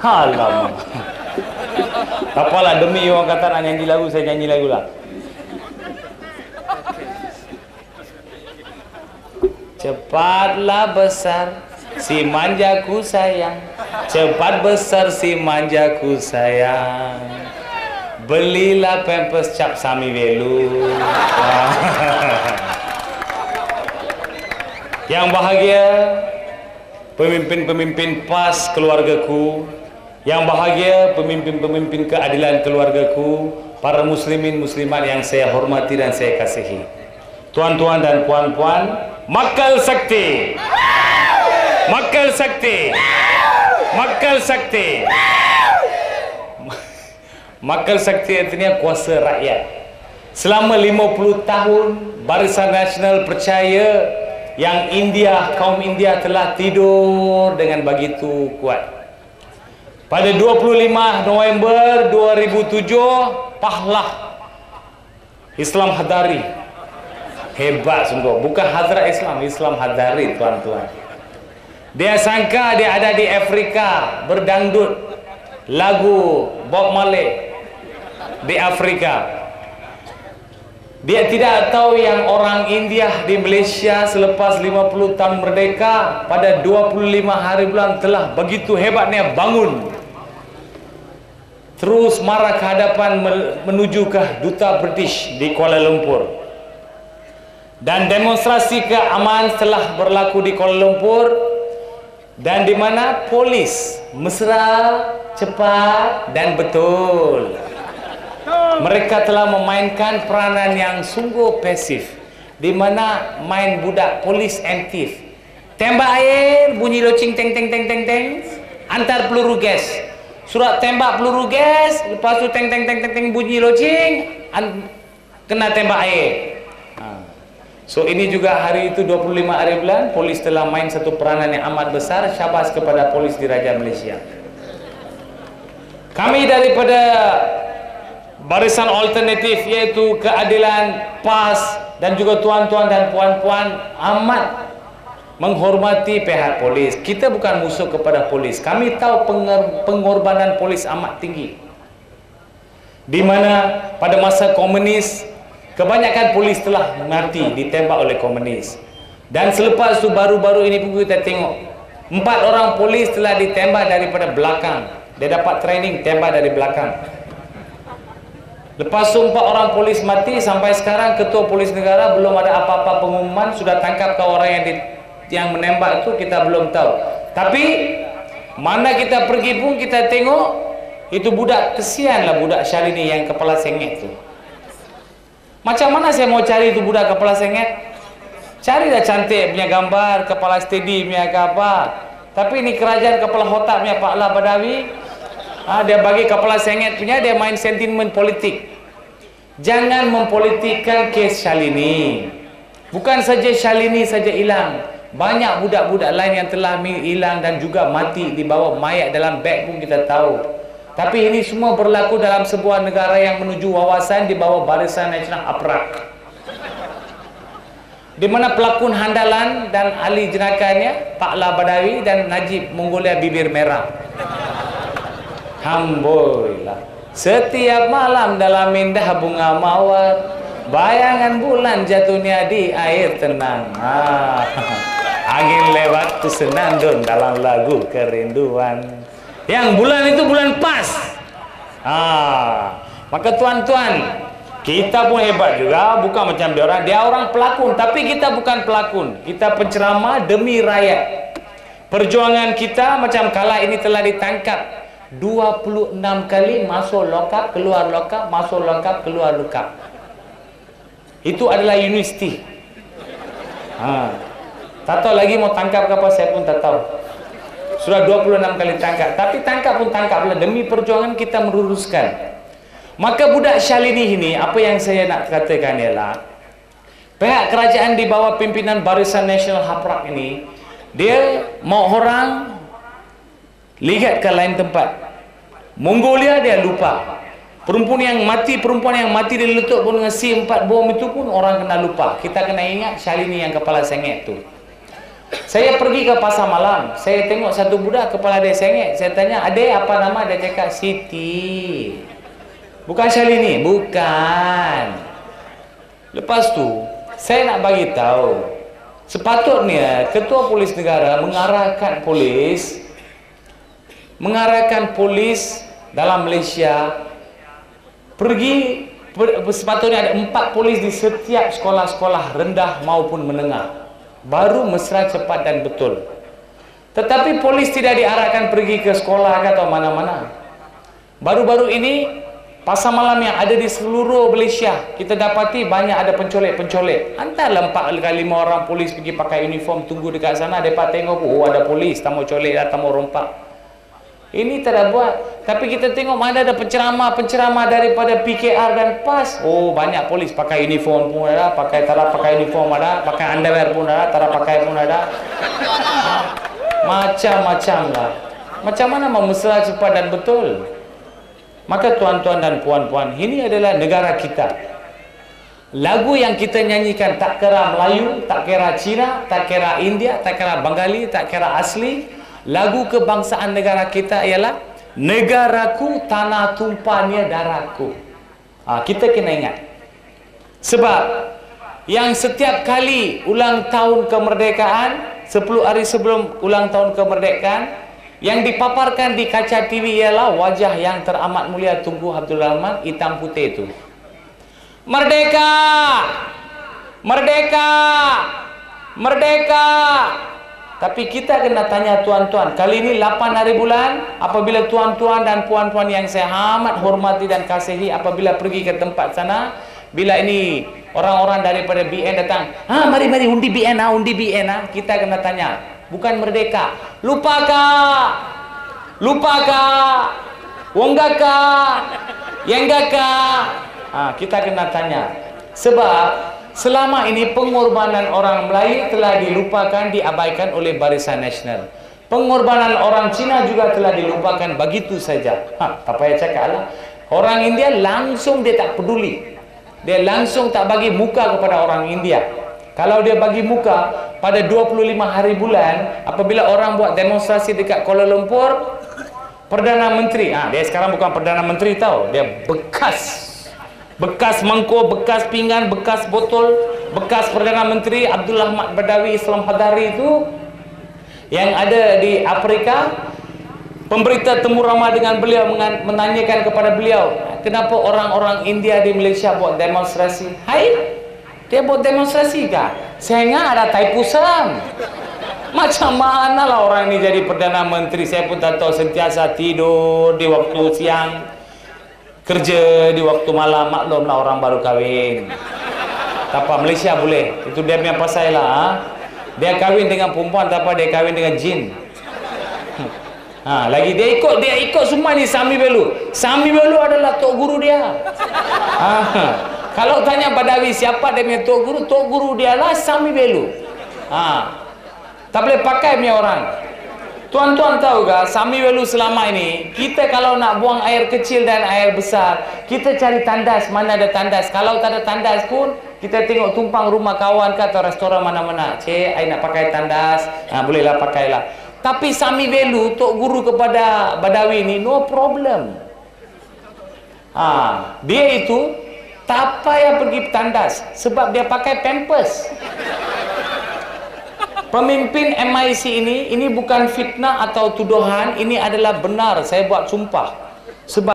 Alamak. Tak apalah, demi orang kata nak nyanyi lagu, saya nyanyi lagu lah. Cepatlah besar si manjaku sayang, cepat besar si manjaku sayang. Belilah pampers cap Sami Velu. Yang bahagia pemimpin-pemimpin PAS keluargaku, yang bahagia pemimpin-pemimpin keadilan keluargaku, para muslimin muslimat yang saya hormati dan saya kasihi, tuan-tuan dan puan-puan, Makal Sakti, Makal Sakti, Makal Sakti. Makal Sakti artinya kuasa rakyat. Selama 50 tahun Barisan Nasional percaya yang India, kaum India telah tidur dengan begitu kuat. Pada 25 November 2007, Pahlah Islam Hadari. Hebat sungguh. Bukan Hazrat Islam, Islam Hadari, tuan-tuan. Dia sangka dia ada di Afrika berdangdut lagu Bob Marley di Afrika. Dia tidak tahu yang orang India di Malaysia selepas 50 tahun merdeka pada 25 hari bulan telah begitu hebatnya bangun, terus marah ke hadapan menuju ke duta British di Kuala Lumpur. Dan demonstrasi keamanan telah berlaku di Kuala Lumpur, dan di mana polis mesra, cepat dan betul. Mereka telah memainkan peranan yang sungguh pasif, di mana main budak polis and thief. Tembak air, bunyi loceng teng teng teng teng teng, antar peluru gas. Surat tembak peluru gas, lepas tu teng teng teng teng teng bunyi loceng, kena tembak air. So ini juga hari itu 25 hari bulan, polis telah main satu peranan yang amat besar. Syabas kepada polis Diraja Malaysia. Kami daripada Barisan Alternatif, iaitu Keadilan, PAS, dan juga tuan-tuan dan puan-puan, amat menghormati pihak polis. Kita bukan musuh kepada polis. Kami tahu pengorbanan polis amat tinggi, di mana pada masa komunis kebanyakan polis telah mati ditembak oleh komunis. Dan selepas itu baru-baru ini pun kita tengok 4 orang polis telah ditembak daripada belakang. Dia dapat training tembak dari belakang. Lepas itu 4 orang polis mati. Sampai sekarang Ketua Polis Negara belum ada apa-apa pengumuman. Sudah tangkap ke orang yang menembak itu, kita belum tahu. Tapi mana kita pergi pun kita tengok itu budak. Kesianlah budak Syalini yang kepala sengit itu. Macam mana saya mau cari itu budak kepala sengit? Carilah cantik punya gambar, kepala steady punya ke apa. Tapi ini kerajaan kepala otak punya Pak La Badawi. Dia bagi kepala sengit punya, dia main sentimen politik. Jangan mempolitikkan kes Syalini. Bukan saja Syalini saja hilang, banyak budak-budak lain yang telah hilang dan juga mati di bawah mayat dalam beg pun kita tahu. Tapi ini semua berlaku dalam sebuah negara yang menuju wawasan di bawah Barisan Nasional APRAK, di mana pelakon handalan dan ahli jenakannya Pak La Badawi dan Najib Mongolia Bibir Merah. Alhamdulillah. Setiap malam dalam indah bunga mawar, bayangan bulan jatuhnya di air tenang. Angin lewat tu senandung dalam lagu kerinduan. Yang bulan itu bulan pas. Maka tuan-tuan, kita pun hebat juga, bukan macam dia orang. Dia orang pelakon, tapi kita bukan pelakon. Kita penceramah demi rakyat. Perjuangan kita macam kala ini telah ditangkap 26 kali, masuk lokap, keluar lokap, masuk lokap, keluar lokap. Itu adalah universiti. Tak tahu lagi mau tangkap ke apa, saya pun tak tahu. Sudah 26 kali tangkap. Tapi tangkap pun tangkaplah, demi perjuangan kita meluruskan. Maka budak Syalini ini, apa yang saya nak katakan ialah, pihak kerajaan di bawah pimpinan Barisan Nasional APRAK ini, dia mau orang lihat ke lain tempat. Mongolia dia lupa. Perempuan yang mati diletup pun dengan C4 bom itu pun orang kena lupa. Kita kena ingat Syalini yang kepala sengit tu. Saya pergi ke pasar malam, saya tengok satu budak kepala dia sengit. Saya tanya, "Adik, apa nama?" Dia cakap, "Siti." Bukan Syalini, bukan. Lepas tu, saya nak bagi tahu, sepatutnya Ketua Polis Negara mengarahkan polis dalam Malaysia pergi, sepatutnya ada 4 polis di setiap sekolah-sekolah rendah maupun menengah. Baru mesra, cepat dan betul. Tetapi polis tidak diarahkan pergi ke sekolah atau mana-mana. Baru-baru ini pasar malam yang ada di seluruh Malaysia, kita dapati banyak ada pencolek-pencolek. Hantarlah 4 kali 5 orang polis pergi pakai uniform, tunggu dekat sana, mereka tengok, oh ada polis, tak mau colek, tak mau rompak. Ini tak ada buat. Tapi kita tengok mana ada penceramah daripada PKR dan PAS. Oh, banyak polis pakai uniform pun ada, tak pakai uniform ada, pakai underwear pun ada, tak pakai pun ada. Macam-macam lah. Macam mana mau mesra, cepat dan betul? Maka tuan-tuan dan puan-puan, ini adalah negara kita. Lagu yang kita nyanyikan tak kira Melayu, tak kira Cina, tak kira India, tak kira Bengali, tak kira asli. Lagu kebangsaan negara kita ialah negaraku, tanah tumpahnya darahku. Kita kena ingat. Sebab yang setiap kali ulang tahun kemerdekaan, 10 hari sebelum ulang tahun kemerdekaan, yang dipaparkan di kaca TV ialah wajah yang teramat mulia Tunku Abdul Rahman, hitam putih itu. Merdeka! Merdeka! Merdeka! Tapi kita kena tanya tuan-tuan, kali ini 8 hari bulan, apabila tuan-tuan dan puan-puan yang saya amat hormati dan kasihi, apabila pergi ke tempat sana, bila ini orang-orang daripada BN datang, mari undi BN, kita kena tanya, bukan merdeka, lupakah? Lupakah? Wonggakah? Yenggakah? Kita kena tanya. Sebab selama ini pengorbanan orang Melayu telah dilupakan, diabaikan oleh Barisan Nasional. Pengorbanan orang Cina juga telah dilupakan begitu saja. Tak payah cakap lah. Orang India langsung dia tak peduli. Dia langsung tak bagi muka kepada orang India. Kalau dia bagi muka pada 25 hari bulan, apabila orang buat demonstrasi dekat Kuala Lumpur, Perdana Menteri, dia sekarang bukan Perdana Menteri tau, dia bekas mangkuk, bekas pinggan, bekas botol, bekas Perdana Menteri Abdul Ahmad Badawi Islam Hadari itu yang ada di Afrika. Pemberita temu ramah dengan beliau, menanyakan kepada beliau, kenapa orang-orang India di Malaysia buat demonstrasi? Hai, dia buat demonstrasi kah? Saya ingat ada Thaipusam. Macam mana lah orang ini jadi Perdana Menteri? Saya pun tak tahu, sentiasa tidur di waktu siang, kerja di waktu malam. Maklumlah orang baru kahwin. Tak apa, Malaysia boleh. Itu dia punya pasal lah. Dia kahwin dengan perempuan, tak apa, dia kahwin dengan jin. Lagi dia ikut semua ni Sami Belu. Sami Belu adalah tok guru dia. Kalau tanya Badawi siapa dia punya tok guru dia lah Sami Belu. Tak boleh pakai punya orang. Tuan-tuan tahu ke, Sami Belu selama ini, kita kalau nak buang air kecil dan air besar, kita cari tandas, mana ada tandas. Kalau tak ada tandas pun, kita tengok tumpang rumah kawan ke atau restoran mana-mana. Cik, I nak pakai tandas, bolehlah pakailah. Tapi Sami Belu, tok guru kepada Badawi ni, no problem. Dia itu, tak payah pergi tandas, sebab dia pakai pampers. Pemimpin MIC ini bukan fitnah atau tuduhan, ini adalah benar, saya buat sumpah. Sebab